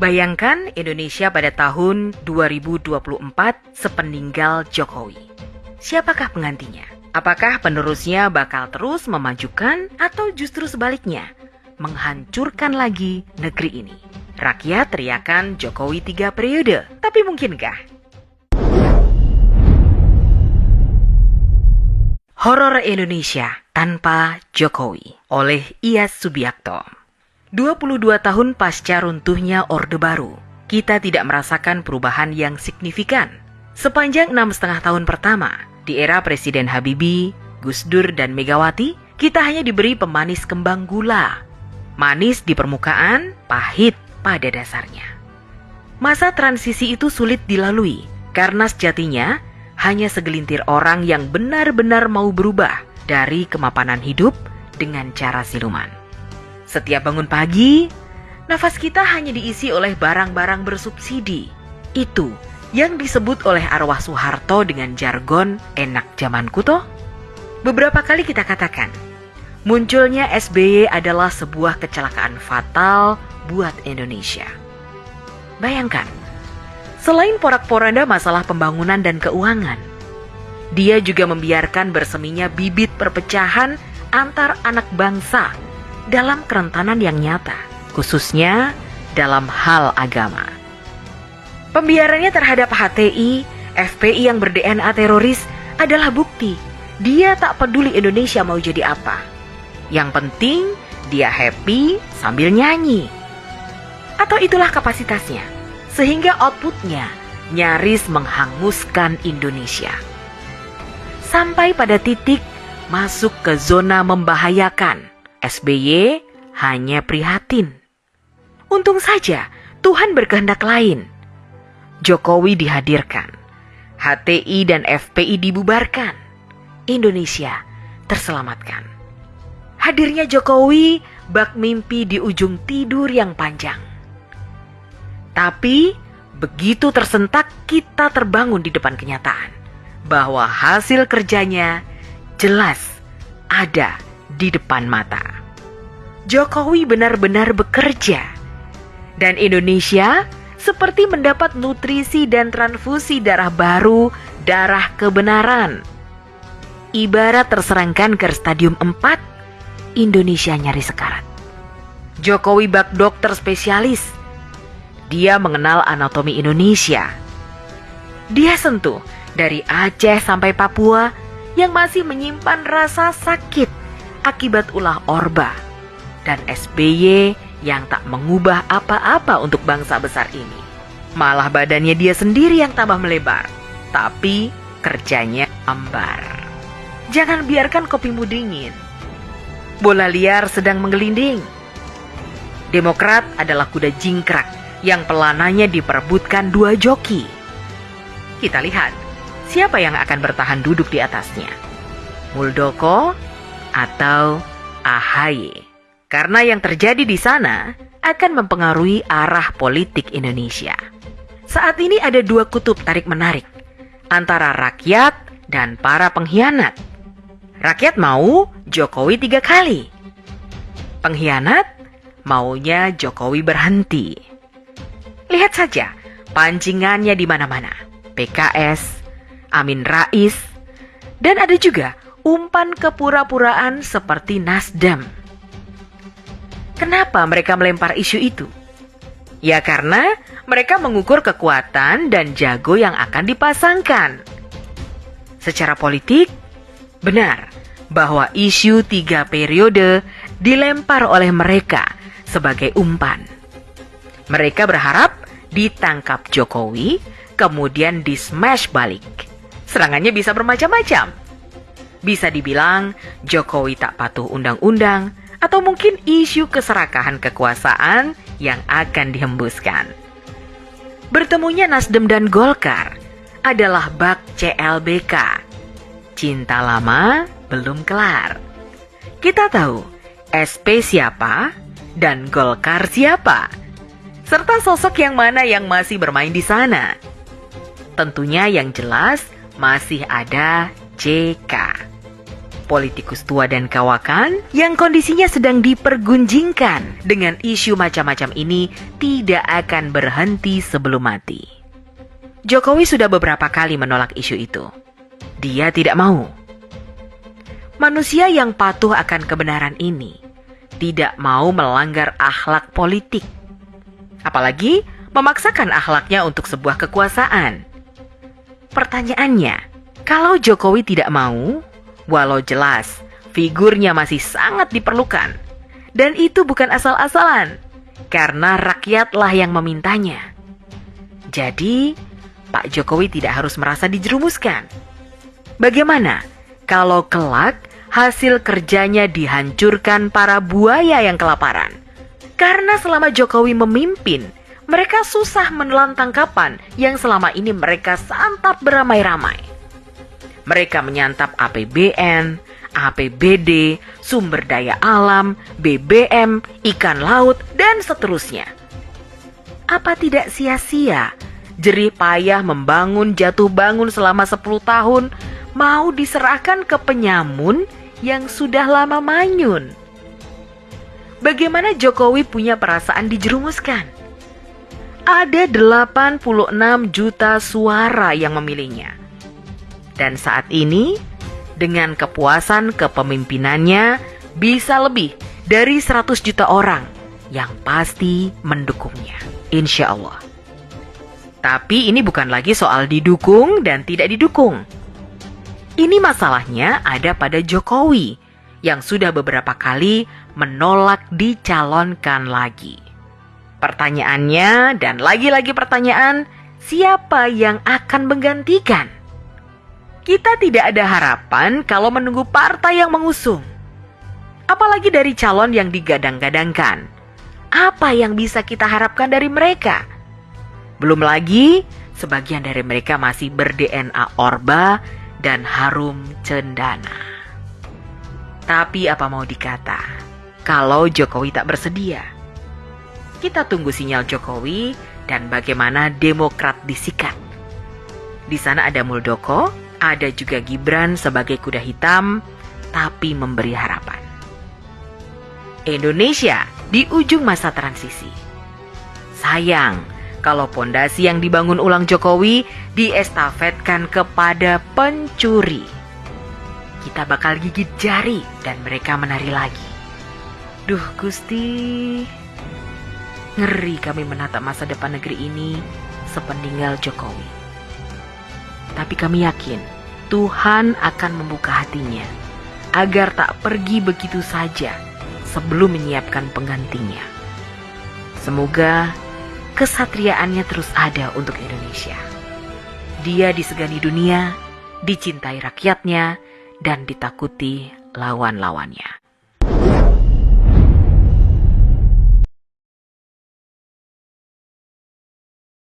Bayangkan Indonesia pada tahun 2024 sepeninggal Jokowi. Siapakah penggantinya? Apakah penerusnya bakal terus memajukan atau justru sebaliknya, menghancurkan lagi negeri ini? Rakyat teriakan Jokowi 3 periode, tapi mungkinkah? Horor Indonesia tanpa Jokowi oleh Iyas Subiakto. 22 tahun pasca runtuhnya Orde Baru, kita tidak merasakan perubahan yang signifikan. Sepanjang 6,5 tahun pertama, di era Presiden Habibie, Gus Dur, dan Megawati, kita hanya diberi pemanis kembang gula. Manis di permukaan, pahit pada dasarnya. Masa transisi itu sulit dilalui, karena sejatinya hanya segelintir orang yang benar-benar mau berubah dari kemapanan hidup dengan cara siluman. Setiap bangun pagi, nafas kita hanya diisi oleh barang-barang bersubsidi. Itu yang disebut oleh arwah Soeharto dengan jargon enak zamanku toh. Beberapa kali kita katakan, munculnya SBY adalah sebuah kecelakaan fatal buat Indonesia. Bayangkan, selain porak-poranda masalah pembangunan dan keuangan, dia juga membiarkan berseminya bibit perpecahan antar anak bangsa dalam kerentanan yang nyata, khususnya dalam hal agama. Pembiarannya terhadap HTI, FPI yang ber-DNA teroris adalah bukti dia tak peduli Indonesia mau jadi apa. Yang penting dia happy sambil nyanyi. Atau itulah kapasitasnya, sehingga outputnya nyaris menghanguskan Indonesia. Sampai pada titik masuk ke zona membahayakan. SBY hanya prihatin. Untung saja Tuhan berkehendak lain. Jokowi dihadirkan, HTI dan FPI dibubarkan, Indonesia terselamatkan. Hadirnya Jokowi bak mimpi di ujung tidur yang panjang. Tapi begitu tersentak kita terbangun di depan kenyataan bahwa hasil kerjanya jelas ada di depan mata. Jokowi benar-benar bekerja, dan Indonesia seperti mendapat nutrisi dan transfusi darah baru, darah kebenaran. Ibarat terserang kanker stadium 4, Indonesia nyaris sekarat. Jokowi bak dokter spesialis. Dia mengenal anatomi Indonesia. Dia sentuh dari Aceh sampai Papua yang masih menyimpan rasa sakit akibat ulah Orba, dan SBY yang tak mengubah apa-apa untuk bangsa besar ini. Malah badannya dia sendiri yang tambah melebar, tapi kerjanya ambar. Jangan biarkan kopimu dingin. Bola liar sedang menggelinding. Demokrat adalah kuda jingkrak yang pelananya diperebutkan 2 joki. Kita lihat siapa yang akan bertahan duduk di atasnya, Muldoko atau AHY. Karena yang terjadi di sana akan mempengaruhi arah politik Indonesia. Saat ini ada 2 kutub tarik-menarik antara rakyat dan para pengkhianat. Rakyat mau Jokowi 3 kali. Pengkhianat maunya Jokowi berhenti. Lihat saja pancingannya di mana-mana. PKS, Amin Rais, dan ada juga umpan kepura-puraan seperti Nasdem. Kenapa mereka melempar isu itu? Ya karena mereka mengukur kekuatan dan jago yang akan dipasangkan. Secara politik, benar bahwa isu 3 periode dilempar oleh mereka sebagai umpan. Mereka berharap ditangkap Jokowi, kemudian di-smash balik. Serangannya bisa bermacam-macam. Bisa dibilang Jokowi tak patuh undang-undang, atau mungkin isu keserakahan kekuasaan yang akan dihembuskan. Bertemunya Nasdem dan Golkar adalah bak CLBK. Cinta lama belum kelar. Kita tahu SP siapa dan Golkar siapa, serta sosok yang mana yang masih bermain di sana. Tentunya yang jelas masih ada JK. politikus tua dan kawakan yang kondisinya sedang dipergunjingkan dengan isu macam-macam ini tidak akan berhenti sebelum mati. Jokowi sudah beberapa kali menolak isu itu. Dia tidak mau. Manusia yang patuh akan kebenaran ini tidak mau melanggar akhlak politik, apalagi memaksakan akhlaknya untuk sebuah kekuasaan. Pertanyaannya, kalau Jokowi tidak mau, walau jelas figurnya masih sangat diperlukan, dan itu bukan asal-asalan, karena rakyatlah yang memintanya. Jadi, Pak Jokowi tidak harus merasa dijerumuskan. Bagaimana kalau kelak hasil kerjanya dihancurkan para buaya yang kelaparan? Karena selama Jokowi memimpin, mereka susah menelan tangkapan yang selama ini mereka santap beramai-ramai. Mereka menyantap APBN, APBD, sumber daya alam, BBM, ikan laut, dan seterusnya. Apa tidak sia-sia jerih payah membangun jatuh bangun selama 10 tahun mau diserahkan ke penyamun yang sudah lama manyun? Bagaimana Jokowi punya perasaan dijerumuskan? Ada 86 juta suara yang memilihnya. Dan saat ini, dengan kepuasan kepemimpinannya, bisa lebih dari 100 juta orang yang pasti mendukungnya, insya Allah. Tapi ini bukan lagi soal didukung dan tidak didukung. Ini masalahnya ada pada Jokowi yang sudah beberapa kali menolak dicalonkan lagi. Pertanyaannya dan lagi-lagi pertanyaan, siapa yang akan menggantikan? Kita tidak ada harapan kalau menunggu partai yang mengusung. Apalagi dari calon yang digadang-gadangkan. Apa yang bisa kita harapkan dari mereka? Belum lagi, sebagian dari mereka masih ber-DNA Orba dan harum cendana. Tapi apa mau dikata, kalau Jokowi tak bersedia? Kita tunggu sinyal Jokowi dan bagaimana Demokrat disikat. Di sana ada Muldoko, ada juga Gibran sebagai kuda hitam, tapi memberi harapan. Indonesia di ujung masa transisi. Sayang, kalau pondasi yang dibangun ulang Jokowi diestafetkan kepada pencuri. Kita bakal gigit jari dan mereka menari lagi. Duh Gusti, ngeri kami menatap masa depan negeri ini sepeninggal Jokowi. Tapi kami yakin Tuhan akan membuka hatinya agar tak pergi begitu saja sebelum menyiapkan penggantinya. Semoga kesatriaannya terus ada untuk Indonesia. Dia disegani dunia, dicintai rakyatnya, dan ditakuti lawan-lawannya.